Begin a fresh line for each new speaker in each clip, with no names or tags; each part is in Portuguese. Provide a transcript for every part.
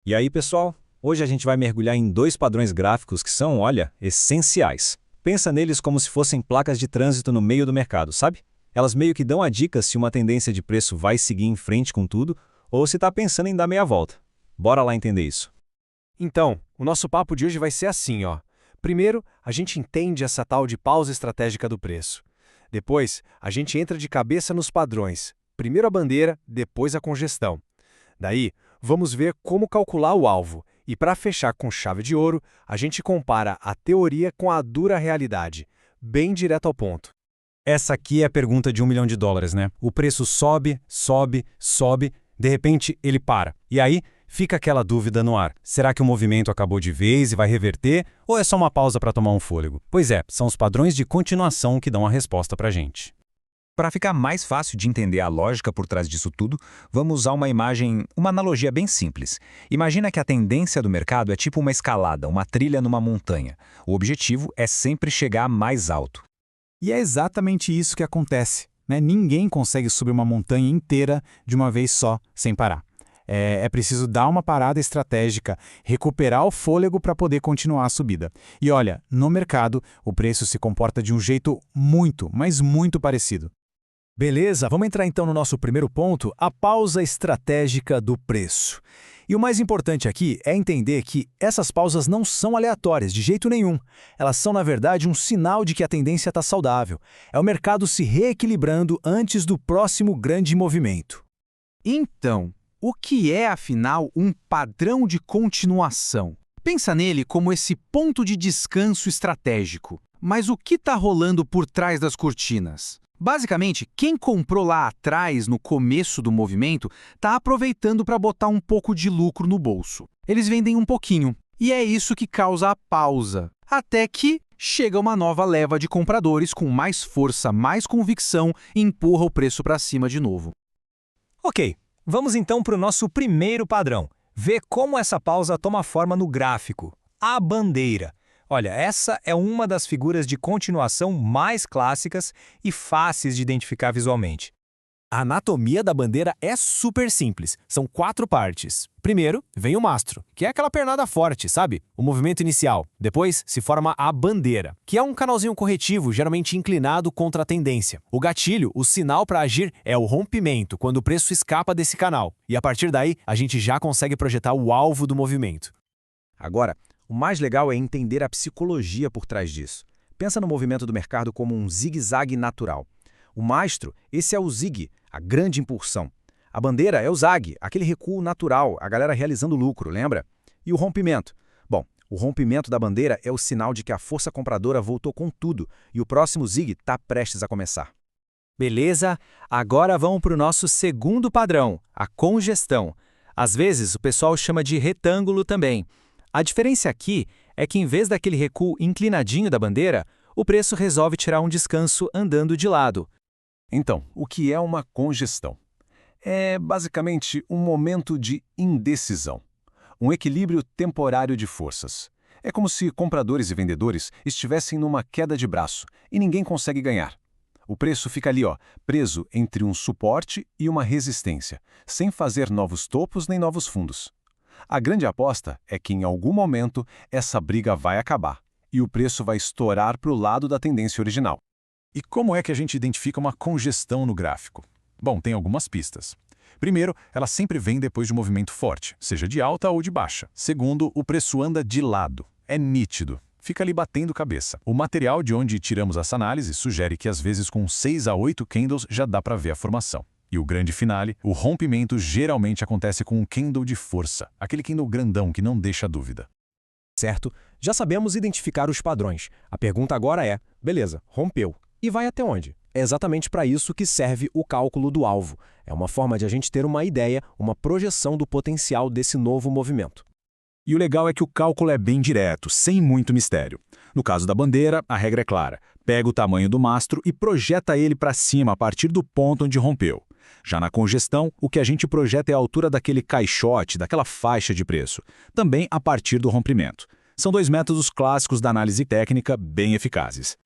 E aí, pessoal? Hoje a gente vai mergulhar em dois padrões gráficos que são, olha, essenciais. Pensa neles como se fossem placas de trânsito no meio do mercado, sabe? Elas meio que dão a dica se uma tendência de preço vai seguir em frente com tudo ou se está pensando em dar meia volta. Bora lá entender isso.
Então, o nosso papo de hoje vai ser assim, ó. Primeiro, a gente entende essa tal de pausa estratégica do preço. Depois, a gente entra de cabeça nos padrões. Primeiro a bandeira, depois a congestão. Daí, vamos ver como calcular o alvo. E para fechar com chave de ouro, a gente compara a teoria com a dura realidade. Bem direto ao ponto.
Essa aqui é a pergunta de $1 milhão, né? O preço sobe, sobe, sobe, de repente ele para. E aí fica aquela dúvida no ar. Será que o movimento acabou de vez e vai reverter? Ou é só uma pausa para tomar um fôlego? Pois é, são os padrões de continuação que dão a resposta para a gente.
Para ficar mais fácil de entender a lógica por trás disso tudo, vamos usar uma analogia bem simples. Imagina que a tendência do mercado é tipo uma escalada, uma trilha numa montanha. O objetivo é sempre chegar mais alto.
E é exatamente isso que acontece, né? Ninguém consegue subir uma montanha inteira de uma vez só, sem parar. É preciso dar uma parada estratégica, recuperar o fôlego para poder continuar a subida. E olha, no mercado, o preço se comporta de um jeito muito, mas muito parecido.
Beleza, vamos entrar então no nosso primeiro ponto, a pausa estratégica do preço. E o mais importante aqui é entender que essas pausas não são aleatórias, de jeito nenhum. Elas são, na verdade, um sinal de que a tendência está saudável. É o mercado se reequilibrando antes do próximo grande movimento.
Então, o que é, afinal, um padrão de continuação? Pensa nele como esse ponto de descanso estratégico. Mas o que está rolando por trás das cortinas? Basicamente, quem comprou lá atrás, no começo do movimento, está aproveitando para botar um pouco de lucro no bolso. Eles vendem um pouquinho, e é isso que causa a pausa. Até que chega uma nova leva de compradores com mais força, mais convicção e empurra o preço para cima de novo.
Ok, vamos então para o nosso primeiro padrão. Ver como essa pausa toma forma no gráfico. A bandeira. Olha, essa é uma das figuras de continuação mais clássicas e fáceis de identificar visualmente. A anatomia da bandeira é super simples, são 4 partes. Primeiro, vem o mastro, que é aquela pernada forte, sabe? O movimento inicial. Depois, se forma a bandeira, que é um canalzinho corretivo, geralmente inclinado contra a tendência. O gatilho, o sinal para agir, é o rompimento, quando o preço escapa desse canal. E a partir daí, a gente já consegue projetar o alvo do movimento.
Agora, o mais legal é entender a psicologia por trás disso. Pensa no movimento do mercado como um zigue-zague natural. O mastro, esse é o zigue, a grande impulsão. A bandeira é o zague, aquele recuo natural, a galera realizando lucro, lembra? E o rompimento? Bom, o rompimento da bandeira é o sinal de que a força compradora voltou com tudo e o próximo zigue está prestes a começar.
Beleza? Agora vamos para o nosso segundo padrão, a congestão. Às vezes, o pessoal chama de retângulo também. A diferença aqui é que, em vez daquele recuo inclinadinho da bandeira, o preço resolve tirar um descanso andando de lado.
Então, o que é uma congestão? É basicamente um momento de indecisão, um equilíbrio temporário de forças. É como se compradores e vendedores estivessem numa queda de braço e ninguém consegue ganhar. O preço fica ali, preso entre um suporte e uma resistência, sem fazer novos topos nem novos fundos. A grande aposta é que, em algum momento, essa briga vai acabar e o preço vai estourar para o lado da tendência original.
E como é que a gente identifica uma congestão no gráfico? Bom, tem algumas pistas. Primeiro, ela sempre vem depois de um movimento forte, seja de alta ou de baixa. Segundo, o preço anda de lado. É nítido. Fica ali batendo cabeça. O material de onde tiramos essa análise sugere que, às vezes, com 6 a 8 candles já dá para ver a formação. E o grande finale, o rompimento geralmente acontece com um candle de força, aquele candle grandão que não deixa dúvida.
Certo? Já sabemos identificar os padrões. A pergunta agora é, beleza, rompeu. E vai até onde? É exatamente para isso que serve o cálculo do alvo. É uma forma de a gente ter uma ideia, uma projeção do potencial desse novo movimento.
E o legal é que o cálculo é bem direto, sem muito mistério. No caso da bandeira, a regra é clara. Pega o tamanho do mastro e projeta ele para cima a partir do ponto onde rompeu. Já na congestão, o que a gente projeta é a altura daquele caixote, daquela faixa de preço, também a partir do rompimento. São 2 métodos clássicos da análise técnica bem eficazes.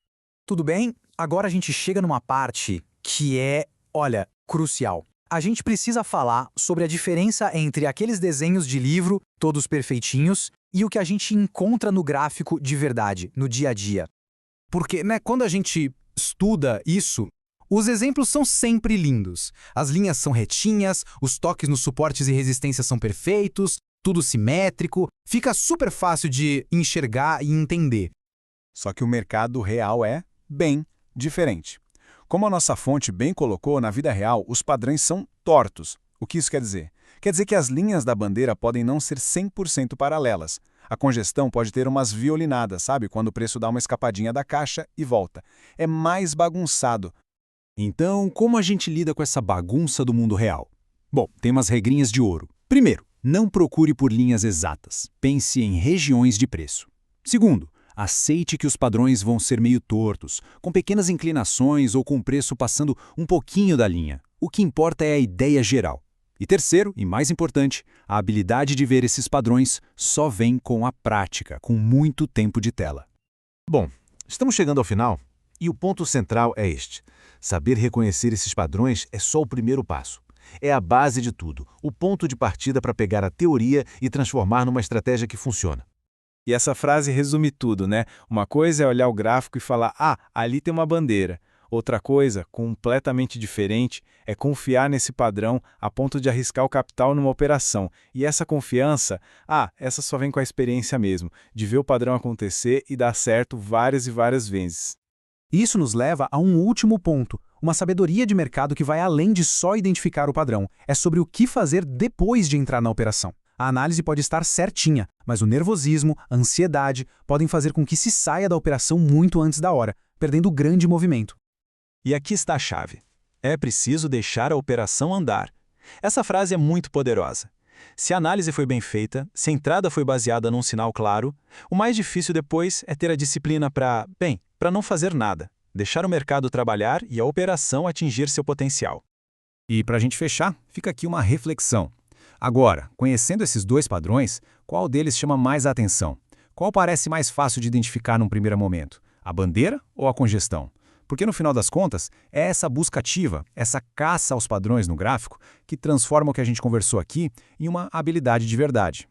Tudo bem? Agora a gente chega numa parte que é, olha, crucial.
A gente precisa falar sobre a diferença entre aqueles desenhos de livro, todos perfeitinhos, e o que a gente encontra no gráfico de verdade, no dia a dia. Porque, quando a gente estuda isso, os exemplos são sempre lindos. As linhas são retinhas, os toques nos suportes e resistências são perfeitos, tudo simétrico, fica super fácil de enxergar e entender.
Só que o mercado real é bem diferente. Como a nossa fonte bem colocou, na vida real, os padrões são tortos. O que isso quer dizer? Quer dizer que as linhas da bandeira podem não ser 100% paralelas. A congestão pode ter umas violinadas, sabe? Quando o preço dá uma escapadinha da caixa e volta. É mais bagunçado.
Então, como a gente lida com essa bagunça do mundo real? Bom, tem umas regrinhas de ouro. Primeiro, não procure por linhas exatas. Pense em regiões de preço. Segundo, aceite que os padrões vão ser meio tortos, com pequenas inclinações ou com o preço passando um pouquinho da linha. O que importa é a ideia geral. E terceiro, e mais importante, a habilidade de ver esses padrões só vem com a prática, com muito tempo de tela.
Bom, estamos chegando ao final e o ponto central é este. Saber reconhecer esses padrões é só o primeiro passo. É a base de tudo, o ponto de partida para pegar a teoria e transformar numa estratégia que funciona.
E essa frase resume tudo, né? Uma coisa é olhar o gráfico e falar, ali tem uma bandeira. Outra coisa, completamente diferente, é confiar nesse padrão a ponto de arriscar o capital numa operação. E essa confiança, essa só vem com a experiência mesmo, de ver o padrão acontecer e dar certo várias e várias vezes.
Isso nos leva a um último ponto, uma sabedoria de mercado que vai além de só identificar o padrão. É sobre o que fazer depois de entrar na operação. A análise pode estar certinha, mas o nervosismo, a ansiedade podem fazer com que se saia da operação muito antes da hora, perdendo grande movimento.
E aqui está a chave. É preciso deixar a operação andar. Essa frase é muito poderosa. Se a análise foi bem feita, se a entrada foi baseada num sinal claro, o mais difícil depois é ter a disciplina para não fazer nada, deixar o mercado trabalhar e a operação atingir seu potencial.
E para a gente fechar, fica aqui uma reflexão. Agora, conhecendo esses dois padrões, qual deles chama mais a atenção? Qual parece mais fácil de identificar num primeiro momento? A bandeira ou a congestão? Porque no final das contas, é essa busca ativa, essa caça aos padrões no gráfico, que transforma o que a gente conversou aqui em uma habilidade de verdade.